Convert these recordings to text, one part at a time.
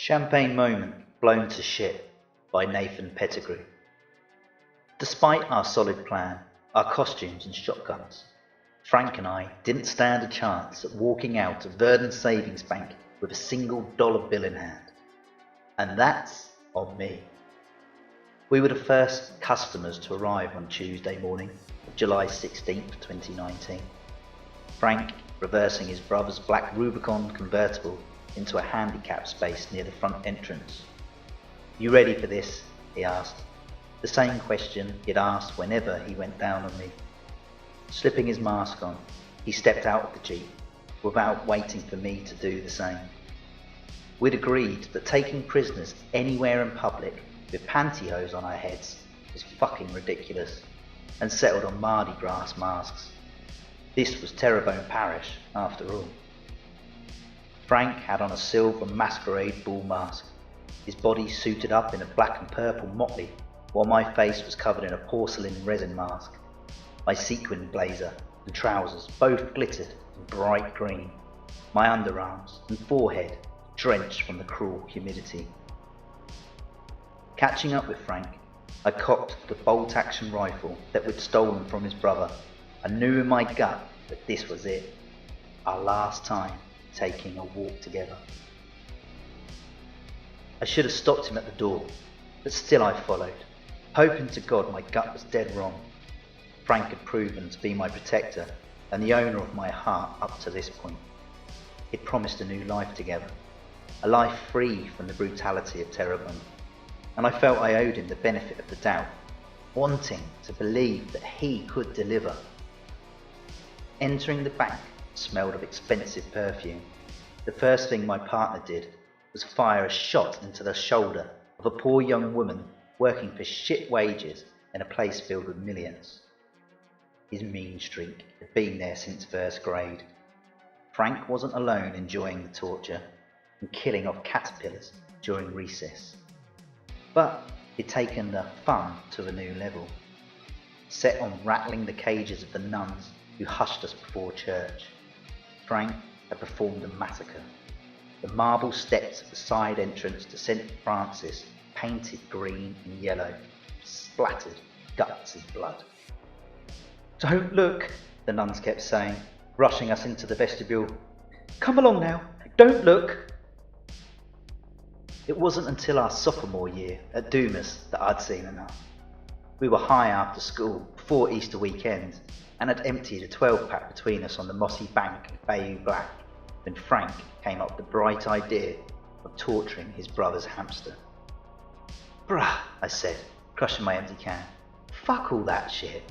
Champagne Moment Blown to Shit by Nathan Pettigrew. Despite our solid plan, our costumes and shotguns, Frank and I didn't stand a chance at walking out of Verdon's savings bank with a single dollar bill in hand. And that's on me. We were the first customers to arrive on Tuesday morning, July 16th, 2019. Frank reversing his brother's black Rubicon convertible into a handicap space near the front entrance. "You ready for this?" he asked. The same question he'd asked whenever he went down on me. Slipping his mask on, he stepped out of the Jeep without waiting for me to do the same. We'd agreed that taking prisoners anywhere in public with pantyhose on our heads was fucking ridiculous, and settled on Mardi Gras masks. This was Terrebonne Parish, after all. Frank had on a silver masquerade bull mask, his body suited up in a black and purple motley, while my face was covered in a porcelain resin mask. My sequin blazer and trousers both glittered in bright green, my underarms and forehead drenched from the cruel humidity. Catching up with Frank, I cocked the bolt-action rifle that we'd stolen from his brother. I knew in my gut that this was it, our last time taking a walk together. I should have stopped him at the door, but still I followed, hoping to God my gut was dead wrong. Frank had proven to be my protector and the owner of my heart up to this point. He'd promised a new life together, a life free from the brutality of Terrebonne, and I felt I owed him the benefit of the doubt, wanting to believe that he could deliver. Entering the bank smelled of expensive perfume. The first thing my partner did was fire a shot into the shoulder of a poor young woman working for shit wages in a place filled with millions. His mean streak had been there since first grade. Frank wasn't alone enjoying the torture and killing off caterpillars during recess. But he'd taken the fun to a new level, set on rattling the cages of the nuns who hushed us before church. Frank had performed a massacre. The marble steps of the side entrance to St. Francis, painted green and yellow, splattered guts of blood. "Don't look," the nuns kept saying, rushing us into the vestibule. "Come along now, don't look." It wasn't until our sophomore year at Dumas that I'd seen enough. We were high after school, before Easter weekend, and had emptied a 12-pack between us on the mossy bank of Bayou Black when Frank came up with the bright idea of torturing his brother's hamster. "Bruh," I said, crushing my empty can. "Fuck all that shit."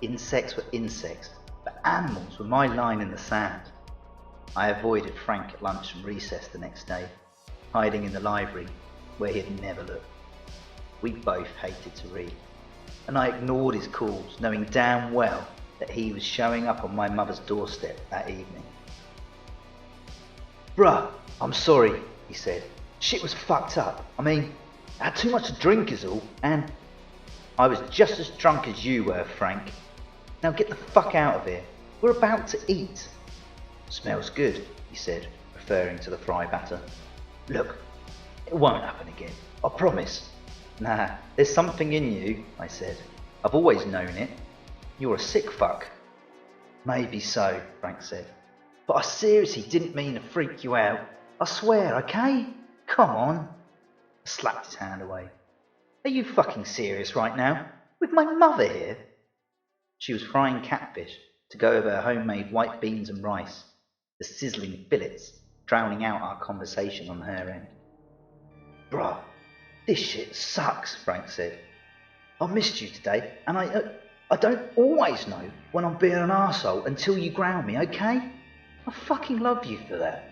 Insects were insects, but animals were my line in the sand. I avoided Frank at lunch and recess the next day, hiding in the library where he had never looked. We both hated to read, and I ignored his calls, knowing damn well that he was showing up on my mother's doorstep that evening. "Bruh, I'm sorry," he said. "Shit was fucked up. I mean, I had too much to drink is all, and..." "I was just as drunk as you were, Frank. Now get the fuck out of here. We're about to eat." "Smells good," he said, referring to the fry batter. "Look, it won't happen again, I promise." "Nah, there's something in you," I said. "I've always known it. You're a sick fuck." "Maybe so," Frank said. "But I seriously didn't mean to freak you out. I swear, okay? Come on." I slapped his hand away. "Are you fucking serious right now? With my mother here?" She was frying catfish to go over her homemade white beans and rice, the sizzling fillets drowning out our conversation on her end. "Bruh, this shit sucks," Frank said. "I missed you today, and I don't always know when I'm being an arsehole until you ground me, okay? I fucking love you for that."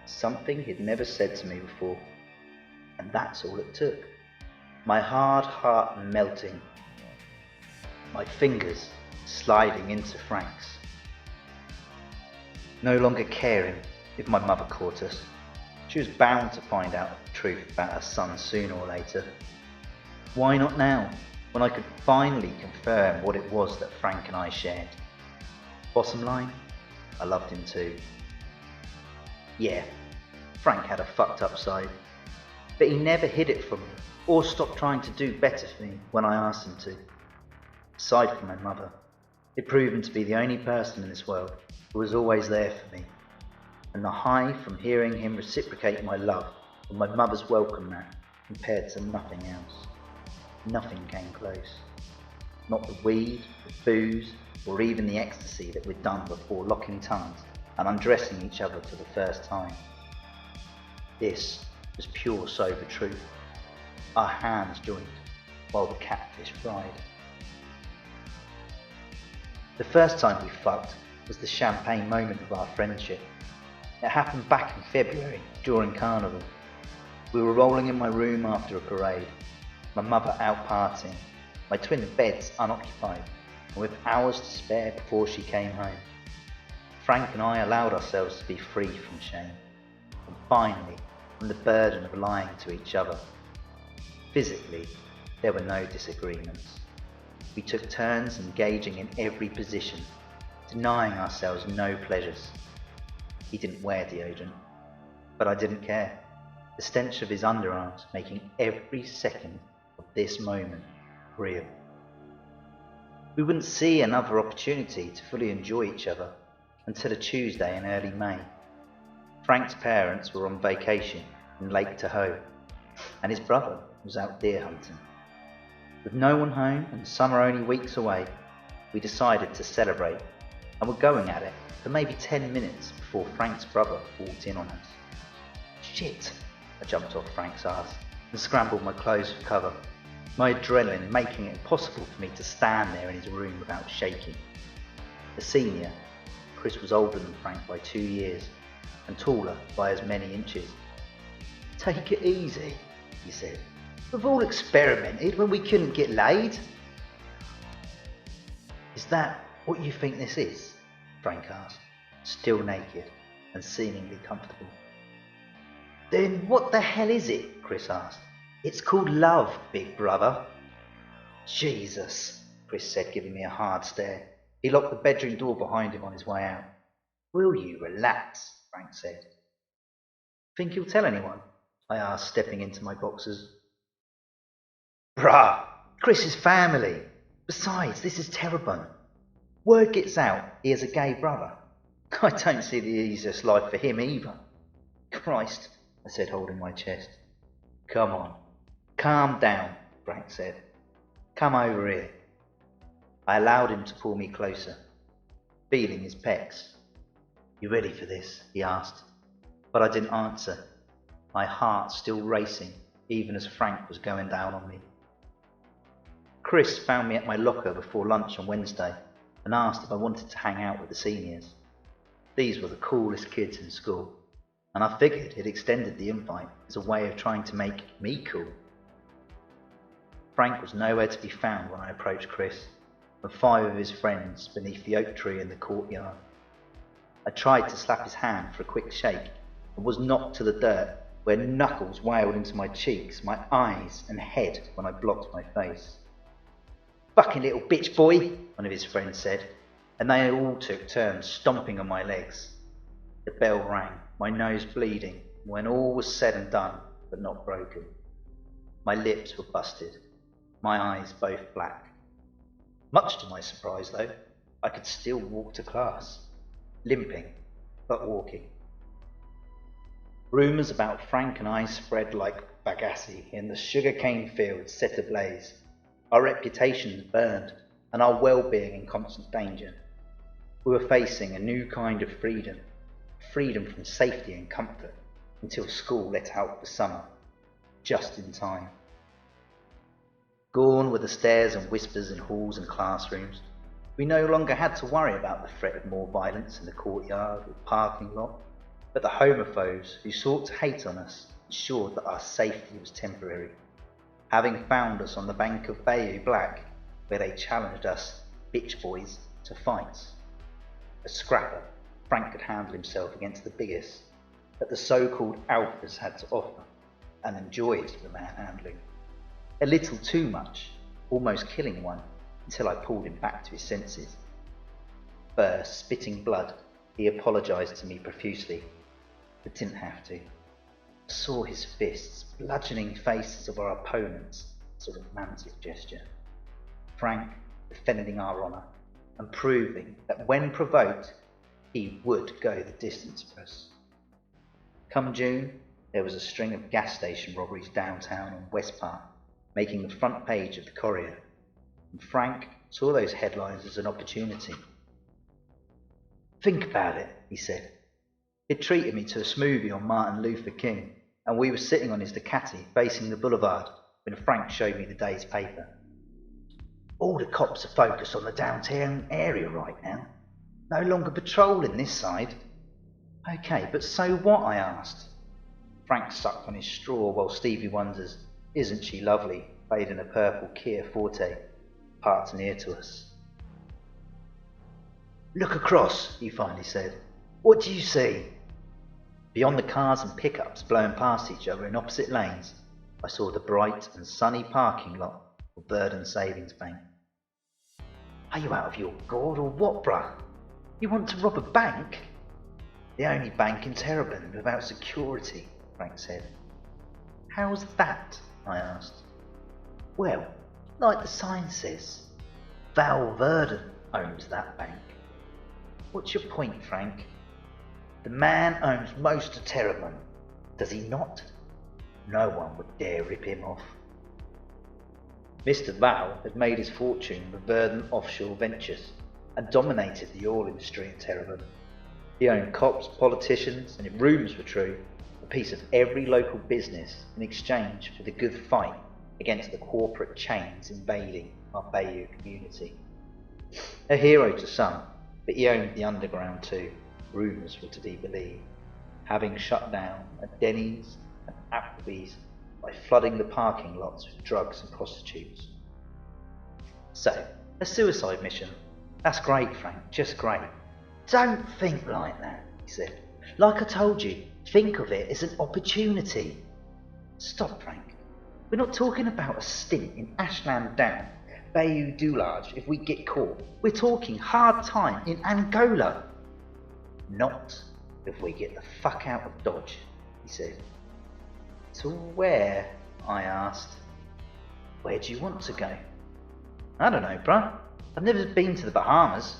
Something he'd never said to me before, and that's all it took. My hard heart melting, my fingers sliding into Frank's. No longer caring if my mother caught us. She was bound to find out the truth about her son sooner or later. Why not now, when I could finally confirm what it was that Frank and I shared? Bottom line, I loved him too. Yeah, Frank had a fucked up side, but he never hid it from me or stopped trying to do better for me when I asked him to. Aside from my mother, he'd proven to be the only person in this world who was always there for me, and the high from hearing him reciprocate my love on my mother's welcome mat compared to nothing else. Nothing came close. Not the weed, the booze, or even the ecstasy that we'd done before locking tongues and undressing each other for the first time. This was pure sober truth. Our hands joined while the catfish fried. The first time we fucked was the champagne moment of our friendship. It happened back in February during Carnival. We were rolling in my room after a parade, my mother out partying, my twin beds unoccupied, and with hours to spare before she came home. Frank and I allowed ourselves to be free from shame, and finally from the burden of lying to each other. Physically, there were no disagreements. We took turns engaging in every position, denying ourselves no pleasures. He didn't wear deodorant, but I didn't care. The stench of his underarms making every second of this moment real. We wouldn't see another opportunity to fully enjoy each other until a Tuesday in early May. Frank's parents were on vacation in Lake Tahoe, and his brother was out deer hunting. With no one home and summer only weeks away, we decided to celebrate, and were going at it for maybe 10 minutes before Frank's brother walked in on us. Shit! I jumped off Frank's ass and scrambled my clothes for cover, my adrenaline making it impossible for me to stand there in his room without shaking. A senior, Chris was older than Frank by 2 years and taller by as many inches. "Take it easy," he said. "We've all experimented when we couldn't get laid." "Is that what you think this is?" Frank asked, still naked and seemingly comfortable. "Then what the hell is it?" Chris asked. "It's called love, big brother." "Jesus," Chris said, giving me a hard stare. He locked the bedroom door behind him on his way out. "Will you relax?" Frank said. "Think he'll tell anyone?" I asked, stepping into my boxers. "Bruh, Chris's family. Besides, this is Terrebonne. Word gets out he has a gay brother. I don't see the easiest life for him either." "Christ," I said, holding my chest. "Come on, calm down," Frank said. "Come over here." I allowed him to pull me closer, feeling his pecs. "You ready for this?" he asked, but I didn't answer, my heart still racing even as Frank was going down on me. Chris found me at my locker before lunch on Wednesday and asked if I wanted to hang out with the seniors. These were the coolest kids in school, and I figured he'd extended the invite as a way of trying to make me cool. Frank was nowhere to be found when I approached Chris, with 5 of his friends beneath the oak tree in the courtyard. I tried to slap his hand for a quick shake and was knocked to the dirt, where knuckles wailed into my cheeks, my eyes and head when I blocked my face. "Fucking little bitch boy," one of his friends said, and they all took turns stomping on my legs. The bell rang, my nose bleeding, when all was said and done, but not broken. My lips were busted, my eyes both black. Much to my surprise though, I could still walk to class, limping, but walking. Rumours about Frank and I spread like bagasse in the sugarcane fields set ablaze. Our reputations burned, and our well-being in constant danger. We were facing a new kind of freedom, freedom from safety and comfort, until school let out for summer, just in time. Gone were the stares and whispers in halls and classrooms. We no longer had to worry about the threat of more violence in the courtyard or parking lot, but the homophobes who sought to hate on us ensured that our safety was temporary, having found us on the bank of Bayou Black, where they challenged us, bitch boys, to fights. A scrapper, Frank could handle himself against the biggest that the so-called alphas had to offer, and enjoyed the manhandling. A little too much, almost killing one, until I pulled him back to his senses. First, spitting blood, he apologised to me profusely, but didn't have to. saw his fists bludgeoning faces of our opponents as a romantic gesture. Frank defending our honour and proving that when provoked, he would go the distance for us. Come June, there was a string of gas station robberies downtown on West Park, making the front page of the Courier, and Frank saw those headlines as an opportunity. "Think about it," he said. He'd treated me to a smoothie on Martin Luther King, and we were sitting on his Ducati facing the boulevard when Frank showed me the day's paper. "All the cops are focused on the downtown area right now. No longer patrolling this side." "Okay, but so what?" I asked. Frank sucked on his straw while Stevie Wonder's "Isn't She Lovely" played in a purple Kia Forte, parked near to us. "Look across," he finally said. "What do you see?" Beyond the cars and pickups blowing past each other in opposite lanes, I saw the bright and sunny parking lot of Verdon Savings Bank. "Are you out of your gourd or what, bruh? You want to rob a bank?" "The only bank in Terrebonne without security," Frank said. "How's that?" I asked. "Well, like the sign says, Val Verdon owns that bank." "What's your point, Frank?" "The man owns most of Terrebonne, does he not? No one would dare rip him off." Mr. Val had made his fortune with Verdon Offshore Ventures and dominated the oil industry in Terrebonne. He owned cops, politicians, and if rumours were true, a piece of every local business in exchange for the good fight against the corporate chains invading our Bayou community. A hero to some, but he owned the underground too, rumours were to be believed, having shut down a Denny's and Applebee's by flooding the parking lots with drugs and prostitutes. "So, a suicide mission. That's great, Frank, just great." "Don't think like that," he said. "Like I told you, think of it as an opportunity." "Stop, Frank. We're not talking about a stint in Ashland Down, Bayou du Large if we get caught. We're talking hard time in Angola." "Not if we get the fuck out of Dodge," he said. "To where?" I asked. "Where do you want to go?" "I don't know, bruh. I've never been to the Bahamas.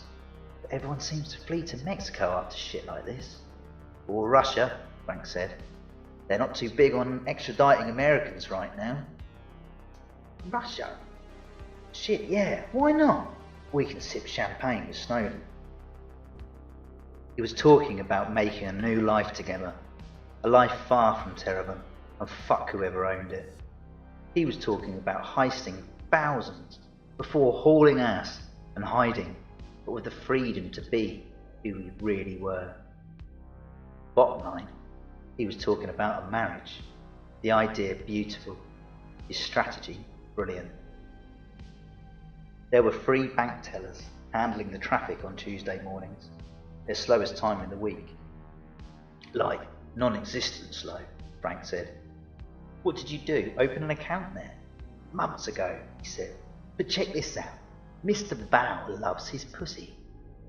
But everyone seems to flee to Mexico after shit like this." "Or Russia," Frank said. "They're not too big on extraditing Americans right now." "Russia? Shit, yeah, why not? We can sip champagne with Snowden." He was talking about making a new life together, a life far from Terrebonne, and fuck whoever owned it. He was talking about heisting thousands before hauling ass and hiding, but with the freedom to be who we really were. Bottom line, he was talking about a marriage, the idea beautiful, his strategy brilliant. There were 3 bank tellers handling the traffic on Tuesday mornings, their slowest time in the week. "Like, non-existent slow," Frank said. "What did you do, open an account there?" "Months ago," he said. "But check this out. Mr. Val loves his pussy.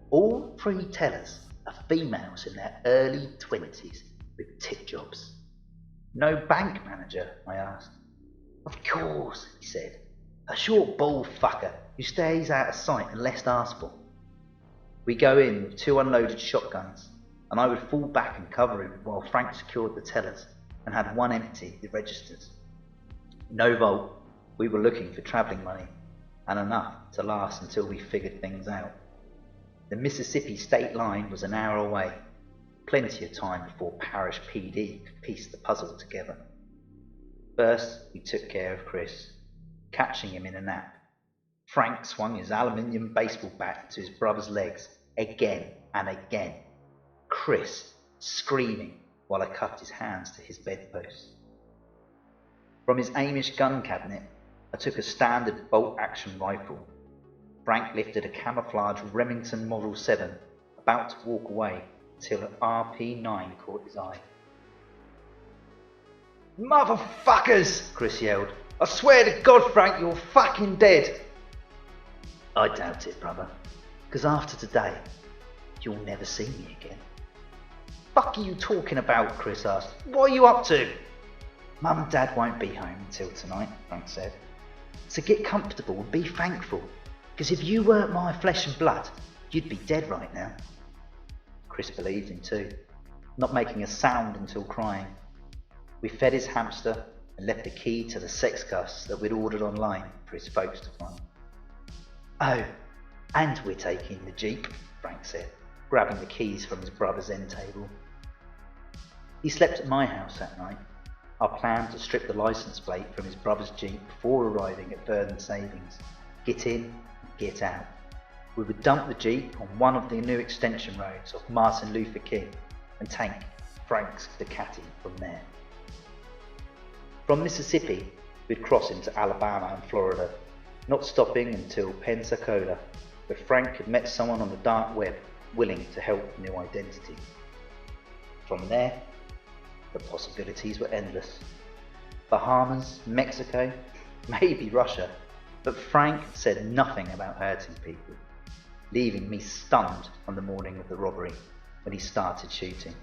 All 3 tellers are females in their early 20s with tip jobs." "No bank manager?" I asked. "Of course," he said. "A short bald fucker who stays out of sight unless asked for." We go in with 2 unloaded shotguns, and I would fall back and cover him while Frank secured the tellers and had 1 empty the registers. No vault. We were looking for travelling money, and enough to last until we figured things out. The Mississippi state line was an hour away, plenty of time before Parish PD could piece the puzzle together. First, we took care of Chris, catching him in a nap. Frank swung his aluminium baseball bat to his brother's legs again and again, Chris screaming while I cuffed his hands to his bedpost. From his Amish gun cabinet, I took a standard bolt-action rifle. Frank lifted a camouflage Remington Model 7, about to walk away until an RP9 caught his eye. "Motherfuckers!" Chris yelled. "I swear to God, Frank, you're fucking dead!" "I doubt it, brother, because after today, you'll never see me again." "Fuck are you talking about?" Chris asked. "What are you up to?" "Mum and Dad won't be home until tonight," Frank said. "So get comfortable and be thankful, because if you weren't my flesh and blood, you'd be dead right now." Chris believed him too, not making a sound until crying. We fed his hamster and left the key to the sex cuss that we'd ordered online for his folks to find. "Oh, and we're taking the Jeep," Frank said, grabbing the keys from his brother's end table. He slept at my house that night. Our plan to strip the license plate from his brother's Jeep before arriving at Verdon Savings. Get in and get out. We would dump the Jeep on one of the new extension roads off Martin Luther King and take Frank's Ducati from there. From Mississippi, we'd cross into Alabama and Florida, not stopping until Pensacola, where Frank had met someone on the dark web willing to help with new identity. From there, the possibilities were endless. Bahamas, Mexico, maybe Russia, but Frank said nothing about hurting people, leaving me stunned on the morning of the robbery when he started shooting.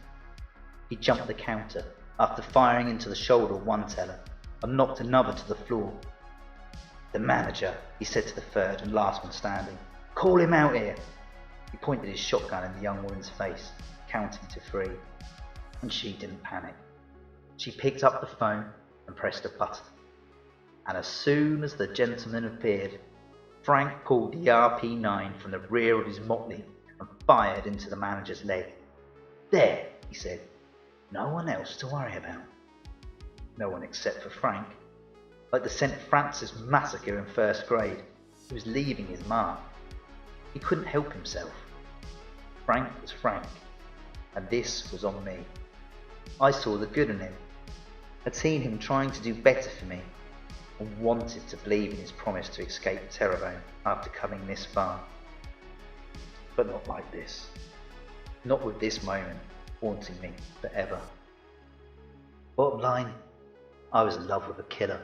He jumped the counter after firing into the shoulder of one teller and knocked another to the floor. "The manager," he said to the third and last one standing. "Call him out here." He pointed his shotgun in the young woman's face, counting to 3, and she didn't panic. She picked up the phone and pressed a button. And as soon as the gentleman appeared, Frank pulled the RP9 from the rear of his Motley and fired into the manager's leg. "There," he said. "No one else to worry about." No one except for Frank. Like the St. Francis massacre in first grade, he was leaving his mark. He couldn't help himself. Frank was Frank, and this was on me. I saw the good in him. I'd seen him trying to do better for me, and wanted to believe in his promise to escape Terrebonne after coming this far. But not like this. Not with this moment haunting me forever. Bottom line, I was in love with a killer.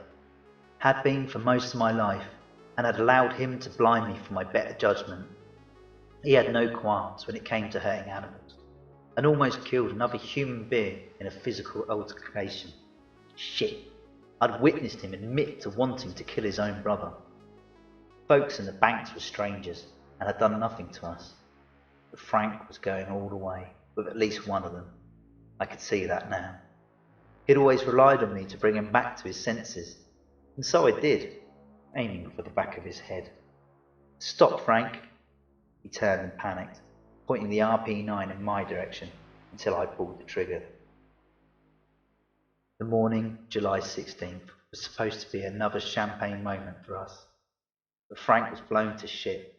Had been for most of my life, and had allowed him to blind me from my better judgment. He had no qualms when it came to hurting animals, and almost killed another human being in a physical altercation. Shit, I'd witnessed him admit to wanting to kill his own brother. Folks in the banks were strangers and had done nothing to us. But Frank was going all the way with at least one of them. I could see that now. He'd always relied on me to bring him back to his senses, and so I did, aiming for the back of his head. "Stop, Frank!" He turned and panicked, pointing the RP9 in my direction until I pulled the trigger. The morning, July 16th, was supposed to be another champagne moment for us, but Frank was blown to shit.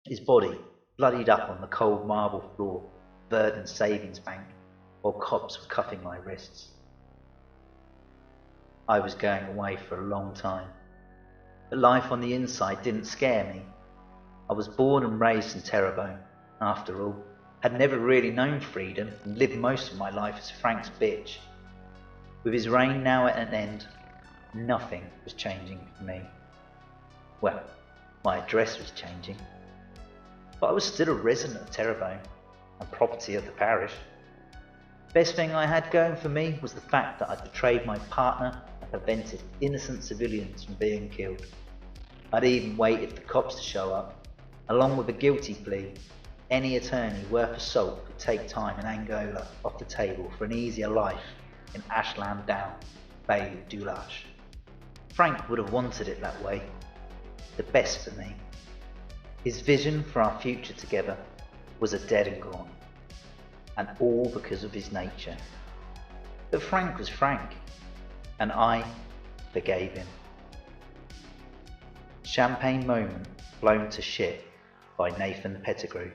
His body bloodied up on the cold marble floor of Verdon Savings Bank, while cops were cuffing my wrists. I was going away for a long time, but life on the inside didn't scare me. I was born and raised in Terrebonne, after all, had never really known freedom and lived most of my life as Frank's bitch. With his reign now at an end, nothing was changing for me. Well, my address was changing, but I was still a resident of Terrebonne and property of the parish. Best thing I had going for me was the fact that I'd betrayed my partner and prevented innocent civilians from being killed. I'd even waited for cops to show up. Along with a guilty plea, any attorney worth a salt could take time in Angola off the table for an easier life in Ashland Down, Bay du Lac. Frank would have wanted it that way. The best for me. His vision for our future together was a dead and gone, and all because of his nature. But Frank was Frank, and I forgave him. Champagne Moment Blown to Shit by Nathan Pettigrew.